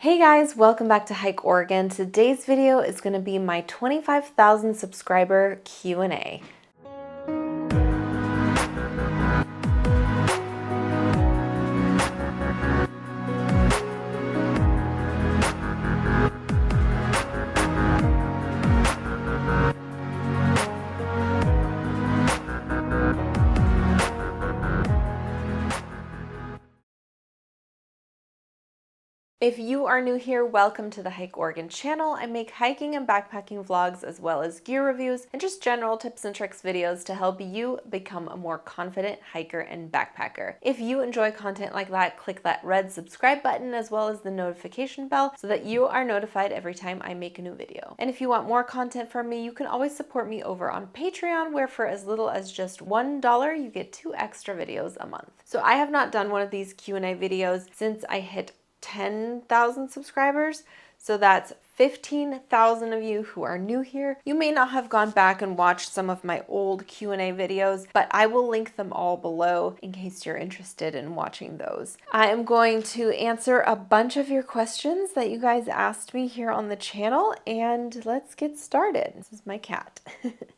Hey guys, welcome back to Hike Oregon. Today's video is going to be my 25,000 subscriber Q&A. If you are new here, welcome to the Hike Oregon channel. I make hiking and backpacking vlogs as well as gear reviews and just general tips and tricks videos to help you become a more confident hiker and backpacker. If you enjoy content like that, click that red subscribe button as well as the notification bell so that you are notified every time I make a new video. And if you want more content from me, you can always support me over on Patreon, where for as little as just $1, you get 2 extra videos a month. So I have not done one of these Q&A videos since I hit 10,000 subscribers. So that's 15,000 of you who are new here. You may not have gone back and watched some of my old Q&A videos, but I will link them all below in case you're interested in watching those. I am going to answer a bunch of your questions that you guys asked me here on the channel, and let's get started. This is my cat.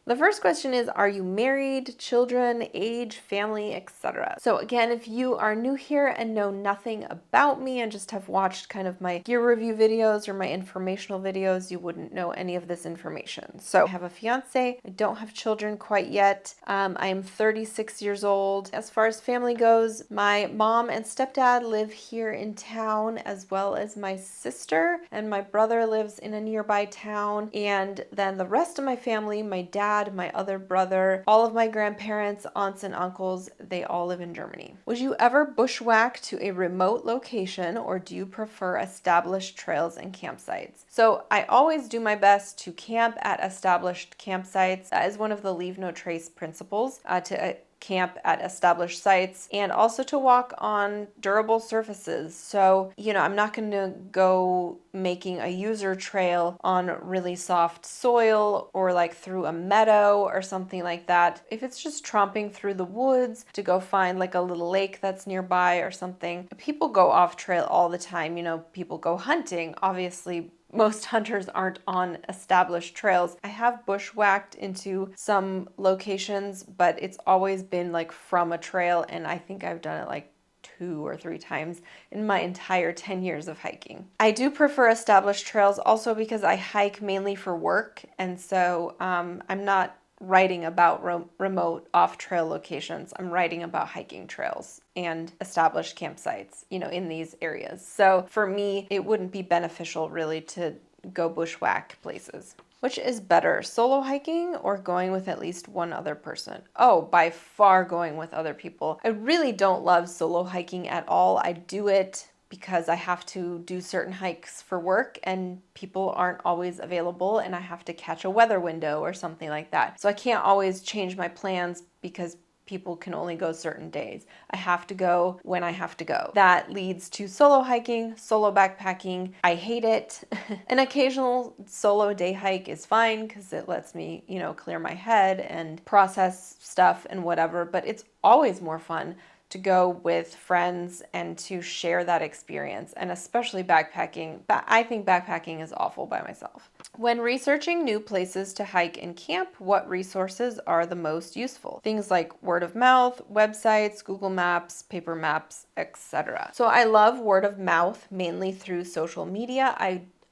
The first question is, are you married, children, age, family, etc.? So again, if you are new here and know nothing about me and just have watched kind of my gear review videos or my informational videos, you wouldn't know any of this information. So I have a fiance. I don't have children quite yet. I am 36 years old. As far as family goes, my mom and stepdad live here in town, as well as my sister, and my brother lives in a nearby town. And then the rest of my family, my dad, my other brother, all of my grandparents, aunts and uncles, they all live in Germany. Would you ever bushwhack to a remote location, or do you prefer established trails and campsites? So I always do my best to camp at established campsites. That is one of the leave no trace principles, to camp at established sites and also to walk on durable surfaces. So, I'm not going to go making a user trail on really soft soil or like through a meadow or something like that. If it's just tromping through the woods to go find like a little lake that's nearby or something, people go off trail all the time. People go hunting. Obviously, most hunters aren't on established trails. I have bushwhacked into some locations, but it's always been like from a trail, and I think I've done it like 2 or 3 times in my entire 10 years of hiking. I do prefer established trails also because I hike mainly for work, and so I'm not writing about remote off-trail locations. I'm writing about hiking trails and established campsites, in these areas. So for me, it wouldn't be beneficial really to go bushwhack places. Which is better, solo hiking or going with at least one other person? Oh, by far going with other people. I really don't love solo hiking at all. I do it because I have to do certain hikes for work and people aren't always available, and I have to catch a weather window or something like that. So I can't always change my plans because people can only go certain days. I have to go when I have to go. That leads to solo hiking, solo backpacking. I hate it. An occasional solo day hike is fine because it lets me, clear my head and process stuff and whatever, but it's always more fun to go with friends and to share that experience, and especially backpacking. I think backpacking is awful by myself. When researching new places to hike and camp, what resources are the most useful? Things like word of mouth, websites, Google Maps, paper maps, etc. So I love word of mouth mainly through social media.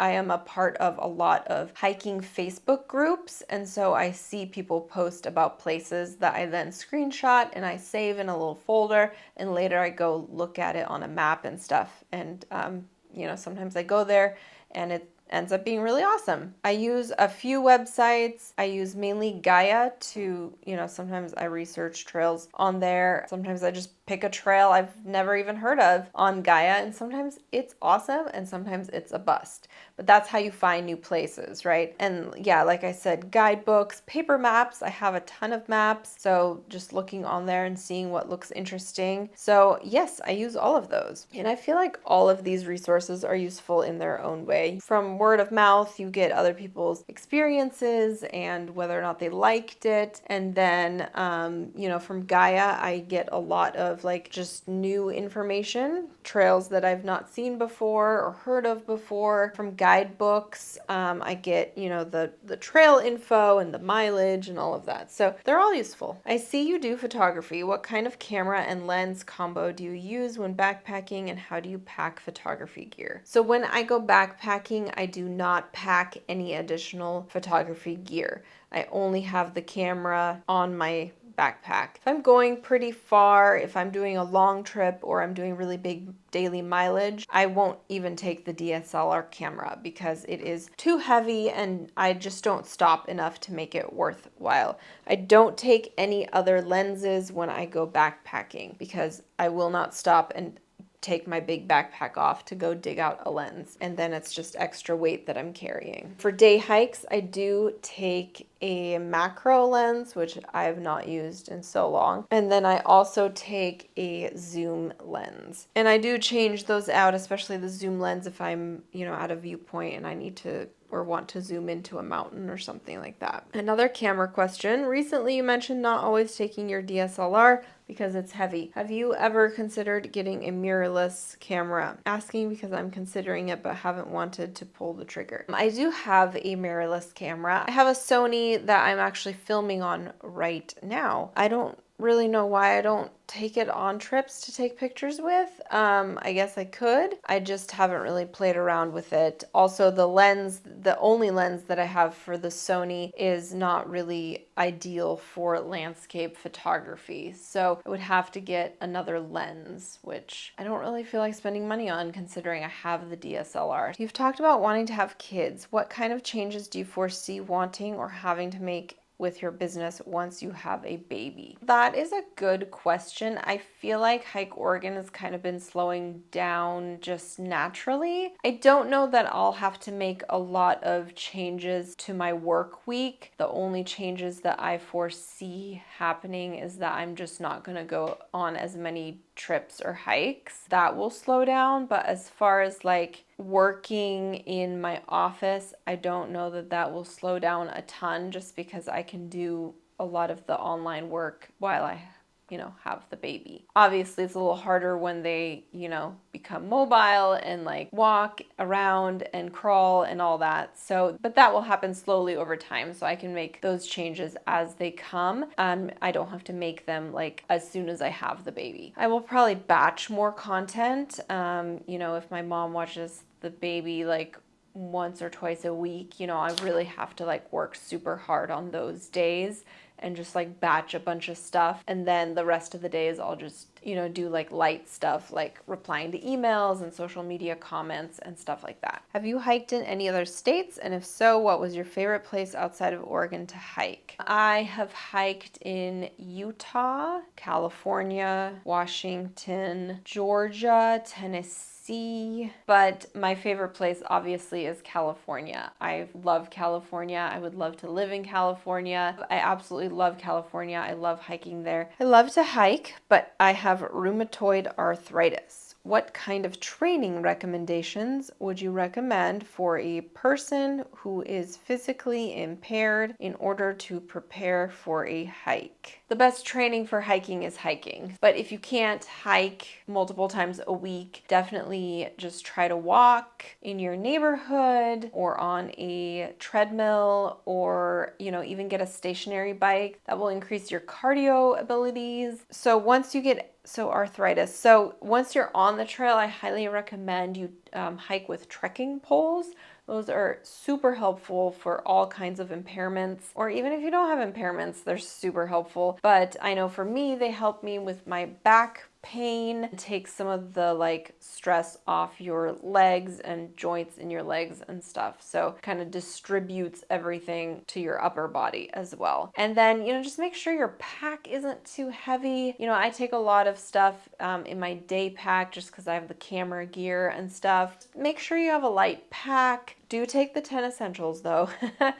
I am a part of a lot of hiking Facebook groups, and so I see people post about places that I then screenshot and I save in a little folder, and later I go look at it on a map and stuff. And sometimes I go there and it ends up being really awesome. I use a few websites. I use mainly Gaia to, sometimes I research trails on there. Sometimes I just pick a trail I've never even heard of on Gaia, and sometimes it's awesome and sometimes it's a bust. But that's how you find new places, right? And yeah, like I said, guidebooks, paper maps. I have a ton of maps, so just looking on there and seeing what looks interesting. So yes, I use all of those. And I feel like all of these resources are useful in their own way. From word of mouth, you get other people's experiences and whether or not they liked it. And then, from Gaia, I get a lot of like just new information, trails that I've not seen before or heard of before. From guidebooks, I get, the trail info and the mileage and all of that. So they're all useful. I see you do photography. What kind of camera and lens combo do you use when backpacking, and how do you pack photography gear? So when I go backpacking, I do not pack any additional photography gear. I only have the camera on my backpack. If I'm going pretty far, if I'm doing a long trip or I'm doing really big daily mileage, I won't even take the DSLR camera because it is too heavy and I just don't stop enough to make it worthwhile. I don't take any other lenses when I go backpacking because I will not stop and take my big backpack off to go dig out a lens, and then it's just extra weight that I'm carrying. For day hikes, I do take a macro lens, which I have not used in so long, and then I also take a zoom lens. And I do change those out, especially the zoom lens if I'm, at a viewpoint and I need to or want to zoom into a mountain or something like that. Another camera question. Recently you mentioned not always taking your DSLR because it's heavy. Have you ever considered getting a mirrorless camera? Asking because I'm considering it but haven't wanted to pull the trigger. I do have a mirrorless camera. I have a Sony that I'm actually filming on right now. I don't really know why I don't take it on trips to take pictures with. I guess I could. I just haven't really played around with it. Also, the only lens that I have for the Sony is not really ideal for landscape photography. So I would have to get another lens, which I don't really feel like spending money on considering I have the DSLR. You've talked about wanting to have kids. What kind of changes do you foresee wanting or having to make with your business once you have a baby? That is a good question. I feel like Hike Oregon has kind of been slowing down just naturally. I don't know that I'll have to make a lot of changes to my work week. The only changes that I foresee happening is that I'm just not going to go on as many trips or hikes. That will slow down, but as far as like working in my office, I don't know that that will slow down a ton just because I can do a lot of the online work while I have the baby. Obviously, it's a little harder when they, become mobile and like walk around and crawl and all that. So, but that will happen slowly over time. So I can make those changes as they come. I don't have to make them like as soon as I have the baby. I will probably batch more content. If my mom watches the baby like once or twice a week, I really have to like work super hard on those days and just like batch a bunch of stuff. And then the rest of the days I'll just, do like light stuff like replying to emails and social media comments and stuff like that. Have you hiked in any other states? And if so, what was your favorite place outside of Oregon to hike? I have hiked in Utah, California, Washington, Georgia, Tennessee, but my favorite place obviously is California. I love California. I would love to live in California. I absolutely love California. I love hiking there. I love to hike, but I have rheumatoid arthritis. What kind of training recommendations would you recommend for a person who is physically impaired in order to prepare for a hike? The best training for hiking is hiking, but if you can't hike multiple times a week, definitely just try to walk in your neighborhood or on a treadmill or, even get a stationary bike. That will increase your cardio abilities. Arthritis. So once you're on the trail, I highly recommend you hike with trekking poles. Those are super helpful for all kinds of impairments, or even if you don't have impairments, they're super helpful. But I know for me, they help me with my back pain, take some of the like stress off your legs and joints in your legs and stuff. So kind of distributes everything to your upper body as well. And then, just make sure your pack isn't too heavy. I take a lot of stuff in my day pack just because I have the camera gear and stuff. Make sure you have a light pack. Do take the 10 essentials though.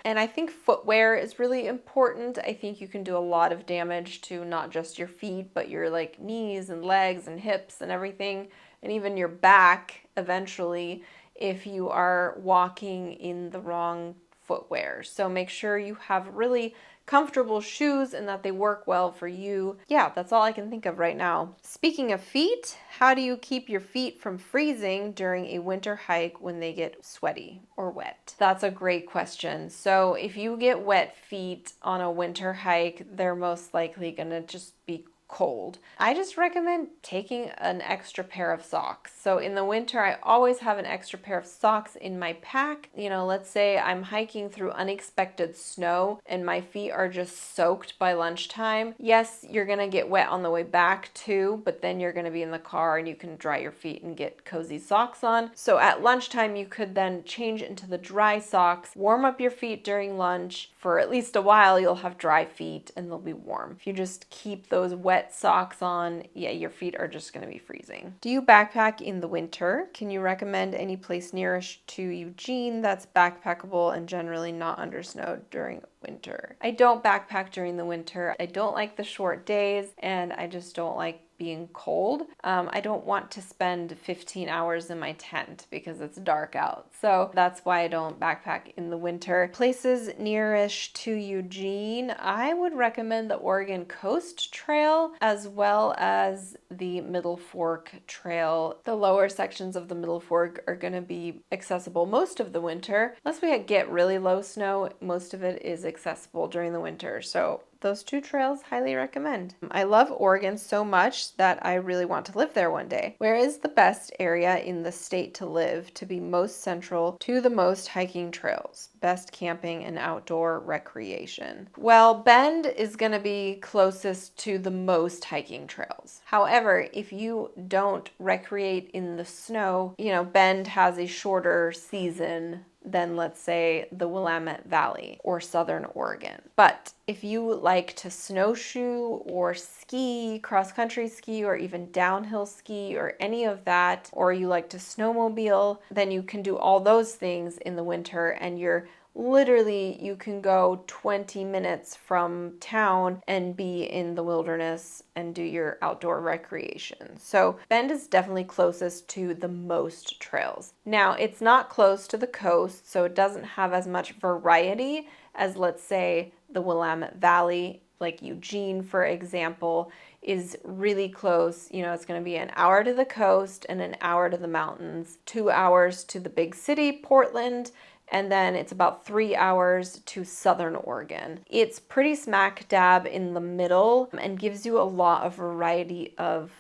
And I think footwear is really important. I think you can do a lot of damage to not just your feet, but your like knees and legs and hips and everything, and even your back eventually if you are walking in the wrong footwear. So make sure you have really comfortable shoes and that they work well for you. Yeah, that's all I can think of right now. Speaking of feet, how do you keep your feet from freezing during a winter hike when they get sweaty or wet? That's a great question. So if you get wet feet on a winter hike, they're most likely gonna just be cold. I just recommend taking an extra pair of socks. So in the winter, I always have an extra pair of socks in my pack. You know, let's say I'm hiking through unexpected snow and my feet are just soaked by lunchtime. Yes, you're gonna get wet on the way back too, but then you're gonna be in the car and you can dry your feet and get cozy socks on. So at lunchtime, you could then change into the dry socks, warm up your feet during lunch. For at least a while, you'll have dry feet and they'll be warm. If you just keep those wet socks on, yeah, your feet are just going to be freezing. Do you backpack in the winter? Can you recommend any place nearest to Eugene that's backpackable and generally not under snow during winter? I don't backpack during the winter. I don't like the short days and I just don't like being cold. I don't want to spend 15 hours in my tent because it's dark out. So that's why I don't backpack in the winter. Places nearest to Eugene, I would recommend the Oregon Coast Trail as well as the Middle Fork Trail. The lower sections of the Middle Fork are going to be accessible most of the winter. Unless we get really low snow, most of it is accessible during the winter. So those two trails, highly recommend. I love Oregon so much that I really want to live there one day. Where is the best area in the state to live to be most central to the most hiking trails, best camping and outdoor recreation? Well, Bend is going to be closest to the most hiking trails. However, if you don't recreate in the snow, you know, Bend has a shorter season than, let's say, the Willamette Valley or Southern Oregon. But if you like to snowshoe or ski, cross-country ski, or even downhill ski or any of that, or you like to snowmobile, then you can do all those things in the winter and you can go 20 minutes from town and be in the wilderness and do your outdoor recreation. So Bend is definitely closest to the most trails. Now, it's not close to the coast, so it doesn't have as much variety as, let's say, the Willamette Valley, like Eugene, for example, is really close. You know, it's going to be an hour to the coast and an hour to the mountains, 2 hours to the big city, Portland, and then it's about 3 hours to Southern Oregon. It's pretty smack dab in the middle and gives you a lot of variety of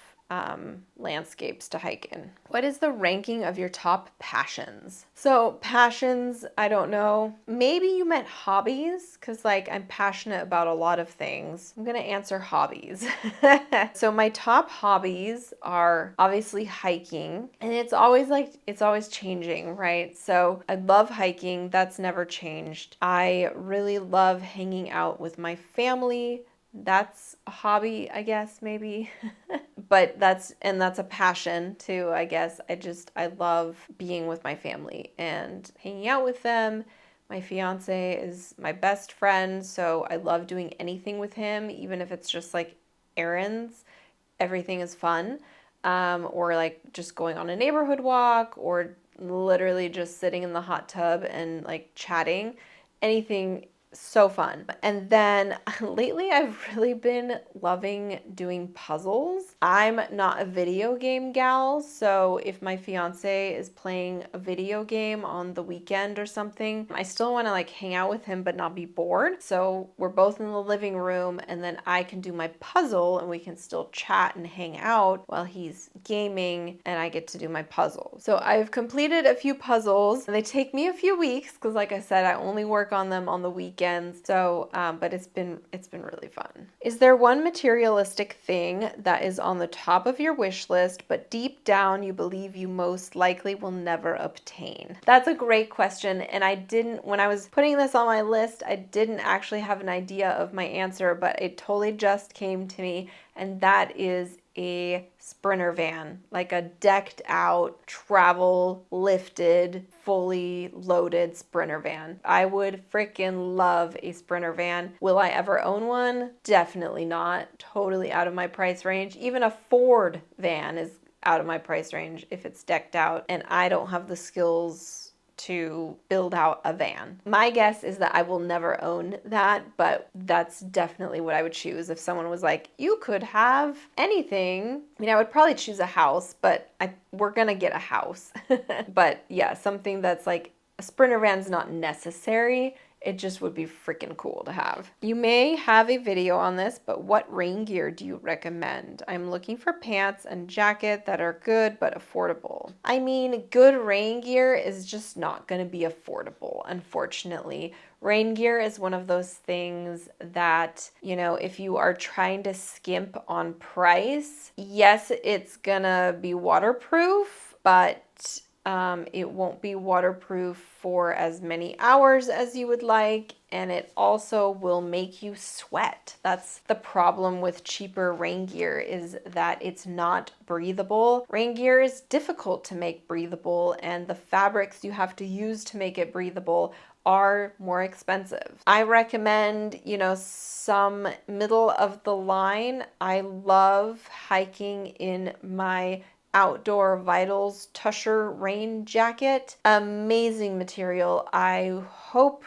landscapes to hike in. What is the ranking of your top passions? So passions, I don't know. Maybe you meant hobbies, because like I'm passionate about a lot of things. I'm gonna answer hobbies. So my top hobbies are obviously hiking, and it's always changing, right? So I love hiking, that's never changed. I really love hanging out with my family. That's a hobby, I guess, maybe. But that's a passion too, I guess. I love being with my family and hanging out with them. My fiance is my best friend, so I love doing anything with him, even if it's just like errands. Everything is fun. Or like just going on a neighborhood walk, or literally just sitting in the hot tub and like chatting. Anything. So fun. And then lately I've really been loving doing puzzles. I'm not a video game gal, so if my fiance is playing a video game on the weekend or something, I still want to like hang out with him but not be bored. So we're both in the living room and then I can do my puzzle and we can still chat and hang out while he's gaming and I get to do my puzzle. So I've completed a few puzzles and they take me a few weeks because like I said, I only work on them on the weekends. So, but it's been really fun. Is there one materialistic thing that is on the top of your wish list, but deep down you believe you most likely will never obtain? That's a great question. And when I was putting this on my list, I didn't actually have an idea of my answer, but it totally just came to me. And that is a Sprinter van, like a decked out, travel lifted, fully loaded Sprinter van. I would freaking love a Sprinter van. Will I ever own one? Definitely not. Totally out of my price range. Even a Ford van is out of my price range if it's decked out, and I don't have the skills to build out a van. My guess is that I will never own that, but that's definitely what I would choose if someone was like, you could have anything. I mean, I would probably choose a house, but we're gonna get a house. But yeah, something that's like a Sprinter van's not necessary. It just would be freaking cool to have. You may have a video on this, but what rain gear do you recommend? I'm looking for pants and jacket that are good but affordable. I mean, good rain gear is just not going to be affordable, unfortunately. Rain gear is one of those things that, you know, if you are trying to skimp on price, yes, it's gonna be waterproof, but it won't be waterproof for as many hours as you would like, and it also will make you sweat. That's the problem with cheaper rain gear, is that it's not breathable. Rain gear is difficult to make breathable, and the fabrics you have to use to make it breathable are more expensive. I recommend, you know, some middle of the line. I love hiking in my Outdoor Vitals Tusher rain jacket. Amazing material. I hope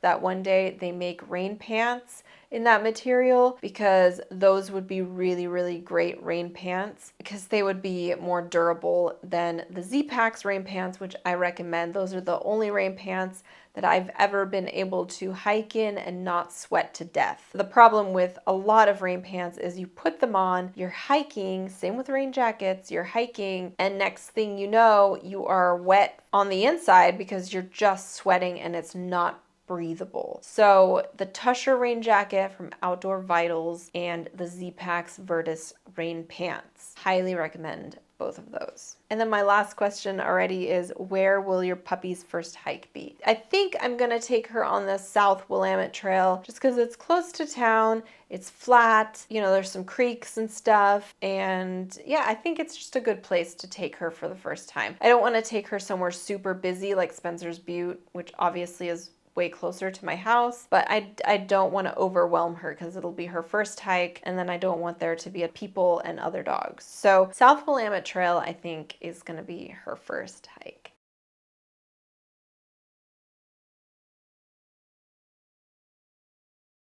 that one day they make rain pants in that material, because those would be really great rain pants, because they would be more durable than the Z-Packs rain pants, which I recommend. Those are the only rain pants that I've ever been able to hike in and not sweat to death. The problem with a lot of rain pants is you put them on, you're hiking, same with rain jackets, you're hiking, and next thing you know, you are wet on the inside because you're just sweating and it's not breathable. So the Tusher rain jacket from Outdoor Vitals and the Z-Packs Virtus rain pants. Highly recommend both of those. And then my last question already is, where will your puppy's first hike be? I think I'm gonna take her on the South Willamette Trail just because it's close to town, it's flat, you know, there's some creeks and stuff, and yeah, I think it's just a good place to take her for the first time. I don't want to take her somewhere super busy like Spencer's Butte, which obviously is way closer to my house, but I don't want to overwhelm her because it'll be her first hike, and then I don't want there to be people and other dogs. So South Willamette Trail, I think, is going to be her first hike.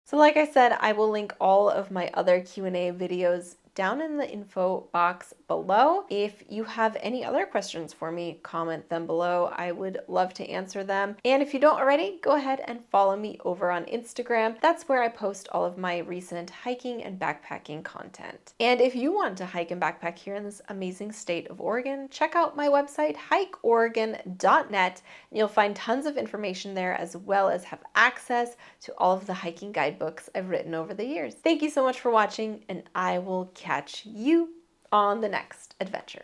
So like I said, I will link all of my other Q&A videos down in the info box below. If you have any other questions for me, comment them below. I would love to answer them. And if you don't already, go ahead and follow me over on Instagram. That's where I post all of my recent hiking and backpacking content. And if you want to hike and backpack here in this amazing state of Oregon, check out my website, hikeoregon.net. You'll find tons of information there, as well as have access to all of the hiking guidebooks I've written over the years. Thank you so much for watching, and I will catch you on the next adventure.